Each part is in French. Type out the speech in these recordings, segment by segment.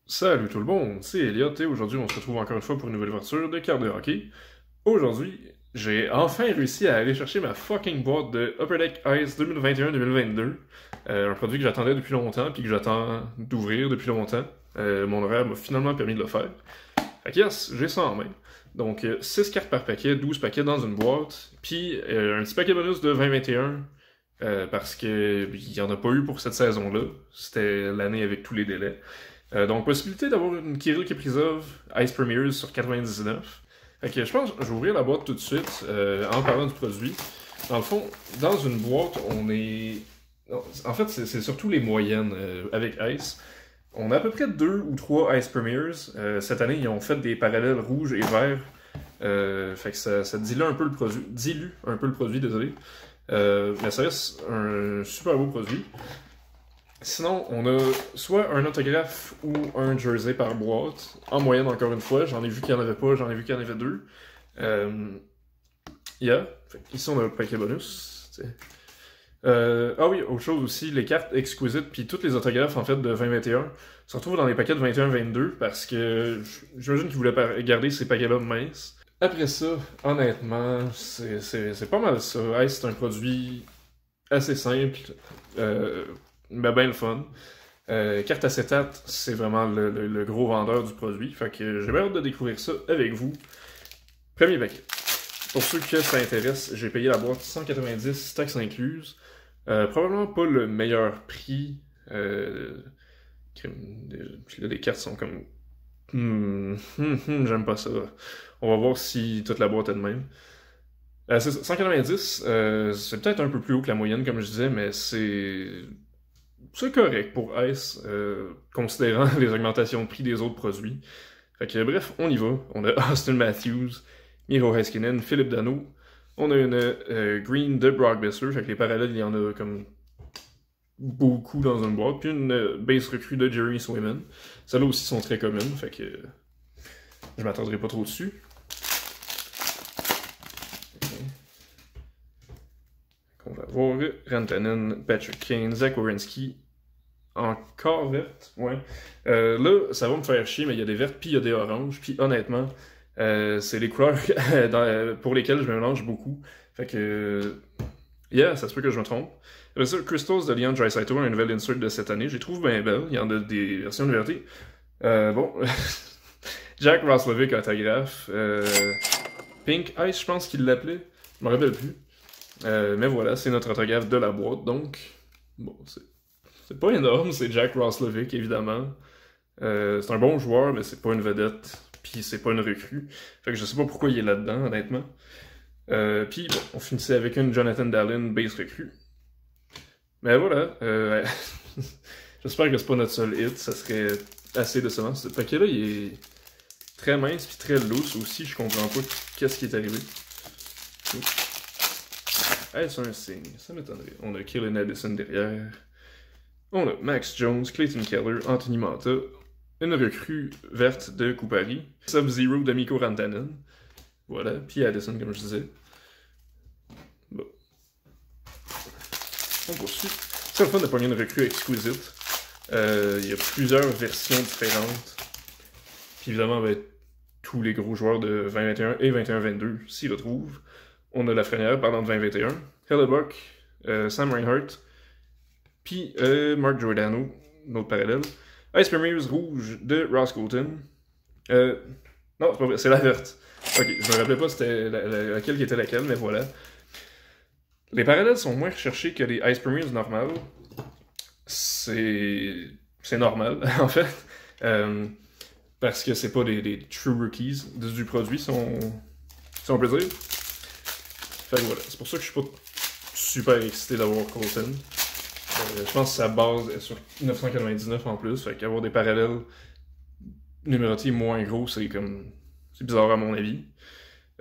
Salut tout le monde, c'est Elliot et aujourd'hui on se retrouve encore une fois pour une nouvelle ouverture de cartes de hockey. Aujourd'hui, j'ai enfin réussi à aller chercher ma fucking boîte de Upper Deck Ice 2021-2022. Un produit que j'attendais depuis longtemps puis que j'attends d'ouvrir depuis longtemps. Mon horaire m'a finalement permis de le faire. Fait que yes, j'ai ça en main. Donc 6 cartes par paquet, 12 paquets dans une boîte, puis un petit paquet bonus de 2021 parce que il n'y en a pas eu pour cette saison-là. C'était l'année avec tous les délais. Donc, possibilité d'avoir une Kirill Kaprizov Ice Premiers sur 99. Fait que je pense que je vais ouvrir la boîte tout de suite en parlant du produit. Dans le fond, dans une boîte, on est... En fait, c'est surtout les moyennes avec Ice. On a à peu près 2 ou 3 Ice Premiers. Cette année, ils ont fait des parallèles rouges et verts. Fait que ça dilue un peu le produit, désolé. Mais ça reste un super beau produit. Sinon, on a soit un autographe ou un jersey par boîte. En moyenne, encore une fois. J'en ai vu qu'il n'y en avait pas, j'en ai vu qu'il y en avait 2. Yeah. Ici, on a le paquet bonus. Ah oui, autre chose aussi, les cartes exquisites, puis toutes les autographes en fait de 2021 se retrouvent dans les paquets de 21-22 parce que j'imagine qu'ils voulaient garder ces paquets-là minces. Après ça, honnêtement, c'est pas mal ça. Ice, c'est un produit assez simple. Mais ben le fun. Carte acétate, c'est vraiment le gros vendeur du produit. Fait que j'ai bien hâte de découvrir ça avec vous. Premier paquet. Pour ceux que ça intéresse, j'ai payé la boîte 190, taxes incluses. Probablement pas le meilleur prix. Puis là, les cartes sont comme... j'aime pas ça. On va voir si toute la boîte est de même. 190, c'est peut-être un peu plus haut que la moyenne, comme je disais, mais c'est correct pour Ice, considérant les augmentations de prix des autres produits. Fait que bref, on y va. On a Austin Matthews, Miro Heiskanen, Philippe Danault. On a une Green de Brock Besser. Fait que les parallèles, il y en a comme beaucoup dans une boîte. Puis une base recrue de Jeremy Swayman. Celles-là aussi sont très communes. Fait que je m'attendrai pas trop dessus. On va voir Rantanen, Patrick Kane, Zach Werenski. Encore verte, ouais. Là, ça va me faire chier, mais il y a des vertes, puis il y a des oranges. Puis honnêtement, c'est les couleurs pour lesquelles je me mélange beaucoup. Fait que, yeah, ça se peut que je me trompe. Après ça, Crystals de Leon Draisaitl, un nouvel insert de cette année. Je les trouve bien belles. Il y en a des versions invertées. Bon, Jack Roslovic autographe. Pink Ice, je pense qu'il l'appelait. Je me rappelle plus. Mais voilà, c'est notre autographe de la boîte, donc bon, c'est pas énorme, c'est Jack Roslovic, évidemment. C'est un bon joueur, mais c'est pas une vedette, puis c'est pas une recrue. Fait que je sais pas pourquoi il est là-dedans, honnêtement. Puis bon, on finissait avec une Jonathan Dallin, base recrue. Mais voilà, j'espère que c'est pas notre seul hit, ça serait assez décevant. Ce paquet-là, il est très mince puis très loose aussi, je comprends pas qu'est-ce qui est arrivé. Hey, c'est un signe, ça m'étonnerait. On a Killen Addison derrière. On a Max Jones, Clayton Keller, Anthony Manta, une recrue verte de Kupari, Sub-Zero de Mikko Rantanen. Voilà, puis Addison, comme je disais. Bon. On poursuit. C'est le fun de pogner une recrue exquisite. Il y a plusieurs versions différentes. Puis évidemment, ben, tous les gros joueurs de 2021 et 21-22 s'y retrouvent. On a Lafrenière parlant de 2021, Hellebuck, Sam Reinhart, puis Mark Giordano, notre parallèle. Ice Premiers rouge de Ross Colton. Non, c'est pas vrai, c'est la verte. Ok, je me rappelais pas c'était laquelle qui était laquelle, mais voilà. Les parallèles sont moins recherchés que les Ice Premiers normales. C'est normal, en fait. Parce que c'est pas des true rookies du produit, si on peut dire. Fait que voilà, c'est pour ça que je suis pas super excité d'avoir Colton. Je pense que sa base est sur 999 en plus, fait qu'avoir des parallèles numérotés moins gros, c'est bizarre à mon avis.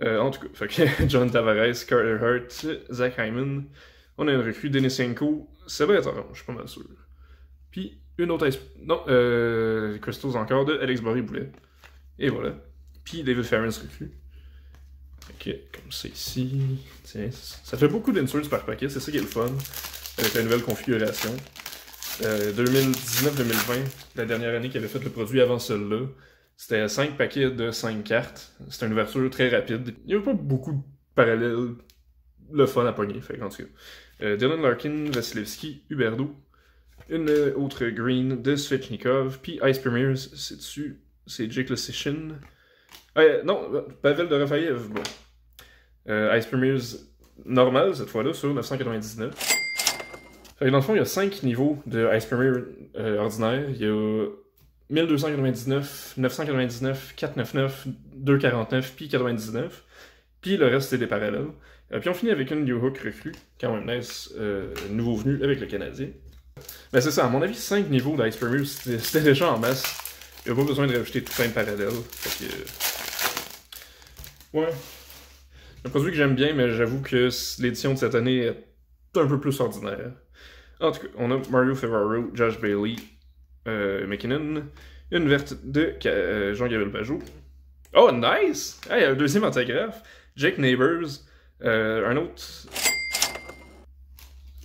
En tout cas, fait que John Tavares, Carter Hart, Zach Hyman, on a une recrue, Denisenko, ça va être orange, je suis pas mal sûr. Puis une autre Crystals encore de Alex Boré-Boulet. Et voilà. Puis David Farrance recrue. Ok, comme ça ici. Tiens, ça fait beaucoup d'inserts par paquet, c'est ça qui est le fun. Avec la nouvelle configuration. 2019-2020, la dernière année qu'il avait fait le produit avant celle-là. C'était 5 paquets de 5 cartes. C'était une ouverture très rapide. Il n'y avait pas beaucoup de parallèles le fun à pogner, fait en tout cas. Dylan Larkin, Vasilevski, Huberdeau. Une autre green de Svechnikov. Puis Ice Premiers, c'est dessus. C'est Jake Leschyshyn. Non, Pavel de Rafaev. Bon. Ice Premiers normal cette fois-là sur 999. Fait que dans le fond, il y a 5 niveaux de Ice Premier ordinaire. Il y a 1299, 999, 499, 249, puis 99. Puis le reste, c'est des parallèles. Puis on finit avec une New Hook recrue, quand même nice, nouveau venu avec le Canadien. Ben c'est ça, à mon avis, 5 niveaux d'Ice Premier, c'était déjà en masse. Il n'y a pas besoin de rajouter tout plein de parallèles. Fait que... Ouais. Un produit que j'aime bien, mais j'avoue que l'édition de cette année est un peu plus ordinaire. En tout cas, on a Mario Ferraro, Josh Bailey, McKinnon, une verte de Jean-Gabriel Pajot. Oh, nice! Hey, un deuxième autographe. Jake Neighbors, un autre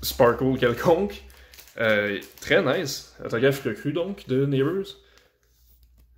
Sparkle quelconque. Très nice. Autographe recru donc de Neighbors.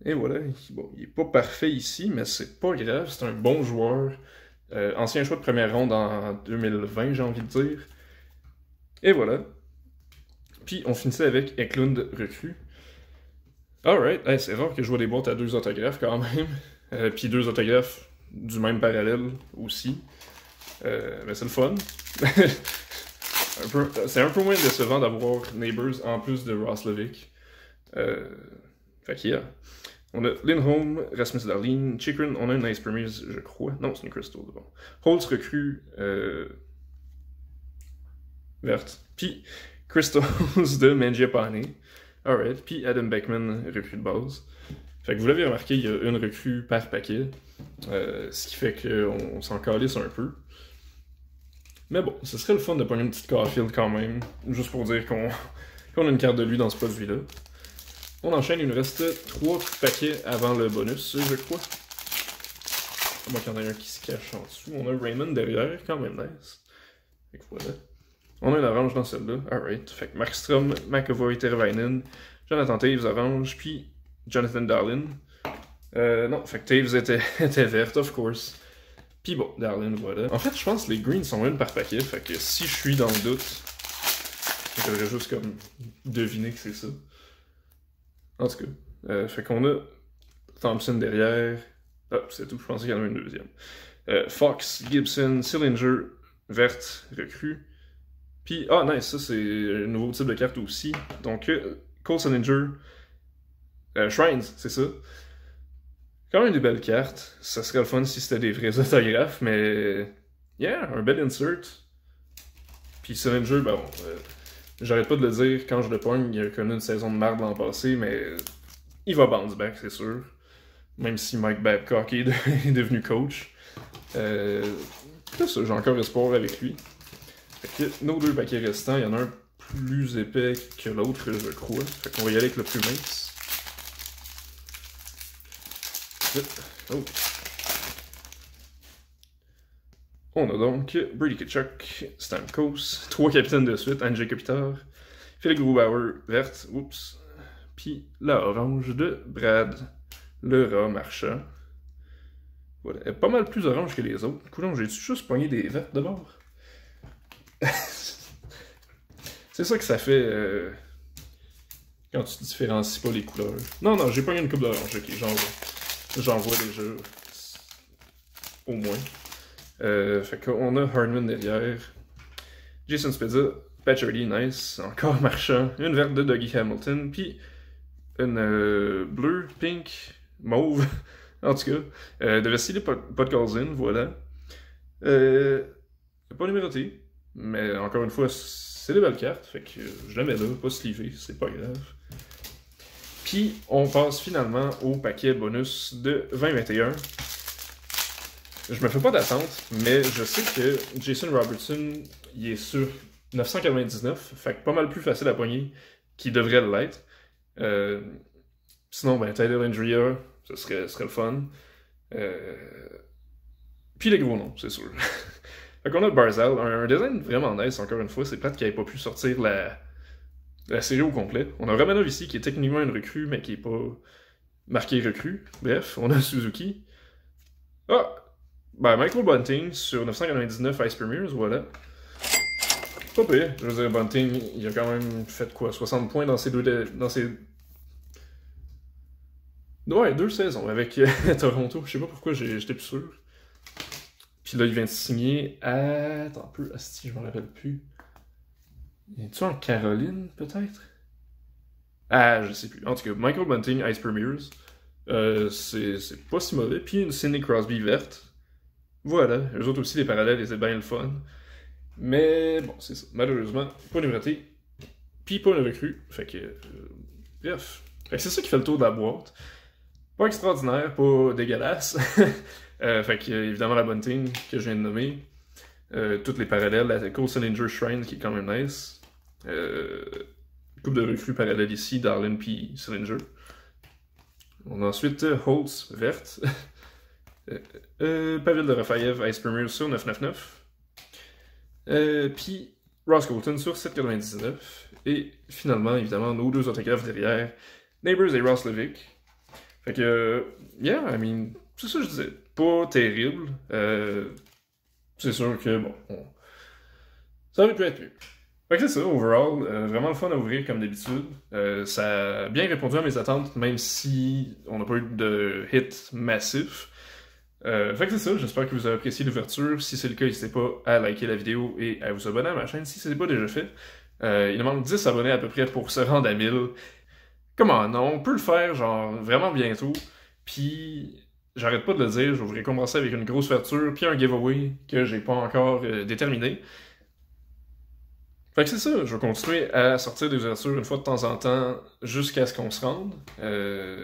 Et voilà, bon, il est pas parfait ici, mais c'est pas grave, c'est un bon joueur. Ancien choix de première ronde en 2020, j'ai envie de dire. Et voilà. Puis on finissait avec Eklund recrue. Alright, hey, c'est rare que je vois des boîtes à 2 autographes quand même. Puis 2 autographes du même parallèle aussi. Mais c'est le fun. C'est un peu moins décevant d'avoir Neighbors en plus de Roslovic. Fait qu'il y a. On a Lindholm, Rasmus Dahlin, Chikrin, on a une Ice Premiers, je crois. Non, c'est une Crystal, bon. Holtz recrue verte. Puis Crystals de Mangiapane. Alright. Puis Adam Beckman, recrue de base. Fait que vous l'avez remarqué, il y a une recrue par paquet. Ce qui fait qu'on s'en calisse un peu. Mais bon, ce serait le fun de pogner une petite Caulfield quand même. Juste pour dire qu'on a une carte de lui dans ce produit-là. On enchaîne, il nous reste 3 paquets avant le bonus, je crois. Moi qu'il y en a un qui se cache en dessous. On a Raymond derrière, quand même nice. Fait que voilà. On a une orange dans celle-là, alright. Fait que Markstrom, McAvoy, Teravainen, Jonathan Taves orange, puis Jonathan Darlin. Non, fait que Taves était verte, of course. Puis bon, Darlin, voilà. En fait, je pense que les greens sont une par paquet, fait que si je suis dans le doute, je devrais juste comme deviner que c'est ça. En tout cas, fait qu'on a Thompson derrière. Ah, c'est tout, je pensais qu'il y en avait une deuxième. Fox, Gibson, Sillinger, verte, recrue. Puis, ah nice, ça c'est un nouveau type de carte aussi. Donc, Cole Sillinger, Shrines, c'est ça. Quand même des belles cartes. Ça serait le fun si c'était des vrais autographes, mais... Yeah, un bel insert. Puis Sillinger, ben bon... J'arrête pas de le dire, quand je le pogne, il a connu une saison de merde l'an passé, mais il va bounce back, c'est sûr. Même si Mike Babcock est devenu coach. C'est ça, j'ai encore espoir avec lui. Fait que nos 2 paquets restants, il y en a un plus épais que l'autre, je crois. Fait qu'on va y aller avec le plus mince. Oh. On a donc Brady Tkachuk, Stamkos, 3 capitaines de suite, Andrzej Kopitar, Philippe Grubauer, verte, oups, puis la orange de Brad, le rat marchand. Voilà, elle est pas mal plus orange que les autres. Coudonc, j'ai-tu juste pogné des vertes de bord? C'est ça que ça fait quand tu différencies pas les couleurs. Non, j'ai pogné une coupe d'orange, ok, j'en vois déjà au moins. Fait qu'on a Hardman derrière, Jason Spezza, Pacioretty, nice, encore marchand, une verte de Dougie Hamilton, puis une bleue, pink, mauve, en tout cas, de Vassili Podkolzin, voilà. Pas numéroté, mais encore une fois, c'est des belles cartes, fait que je la mets là, pas slivé, c'est pas grave. Puis on passe finalement au paquet bonus de 2021. Je me fais pas d'attente, mais je sais que Jason Robertson, il est sur 999, fait que pas mal plus facile à pogner qu'il devrait l'être. Sinon, ben, Tyler Andrea, ce serait le fun. Puis les gros noms, c'est sûr. Fait qu'on a Barzal, un design vraiment nice, encore une fois. C'est plate qu'il n'ait pas pu sortir la série au complet. On a Romanov ici, qui est techniquement une recrue, mais qui est pas marqué recrue. Bref, on a Suzuki. Ah! Ben, Michael Bunting sur 999 Ice Premiers, voilà. Pas pire. Je veux dire, Bunting, il a quand même fait quoi? 60 points dans ses Ouais, 2 saisons avec Toronto. Je sais pas pourquoi j'étais plus sûr. Puis là, il vient de signer à... Attends un peu, si je m'en rappelle plus. Es-tu en Caroline, peut-être? Ah, je sais plus. En tout cas, Michael Bunting, Ice Premiers. C'est pas si mauvais. Puis une Sidney Crosby verte. Voilà. Eux autres aussi, les parallèles étaient bien le fun. Mais bon, c'est ça. Malheureusement, pas numéroté. Puis pas une recrue. Fait que... bref. Fait que c'est ça qui fait le tour de la boîte. Pas extraordinaire, pas dégueulasse. Fait que, évidemment, la Bunting que je viens de nommer. Toutes les parallèles. La Cole Sillinger Shrine qui est quand même nice. Couple de recrues parallèles ici, Darlin puis Sillinger. On a ensuite Holtz verte. Pavel de Rafaev Ice Premier sur 999. Puis Ross Colton sur 799. Et finalement, évidemment, nos deux autographes derrière, Neighbors et Ross Levick. Fait que, yeah, I mean, c'est ça que je disais. Pas terrible. C'est sûr que, bon, ça aurait pu être mieux. Fait que c'est ça, overall, vraiment le fun à ouvrir comme d'habitude. Ça a bien répondu à mes attentes, même si on n'a pas eu de hit massif. Fait que c'est ça, j'espère que vous avez apprécié l'ouverture. Si c'est le cas, n'hésitez pas à liker la vidéo et à vous abonner à ma chaîne si ce n'est pas déjà fait. Il nous manque 10 abonnés à peu près pour se rendre à 1000. Comment non, on peut le faire genre vraiment bientôt. Puis j'arrête pas de le dire, je voudrais commencer avec une grosse ouverture puis un giveaway que j'ai pas encore déterminé. Fait que c'est ça, je vais continuer à sortir des ouvertures une fois de temps en temps jusqu'à ce qu'on se rende.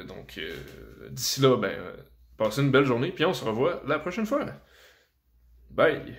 Donc d'ici là, ben passez une belle journée puis on se revoit la prochaine fois. Bye!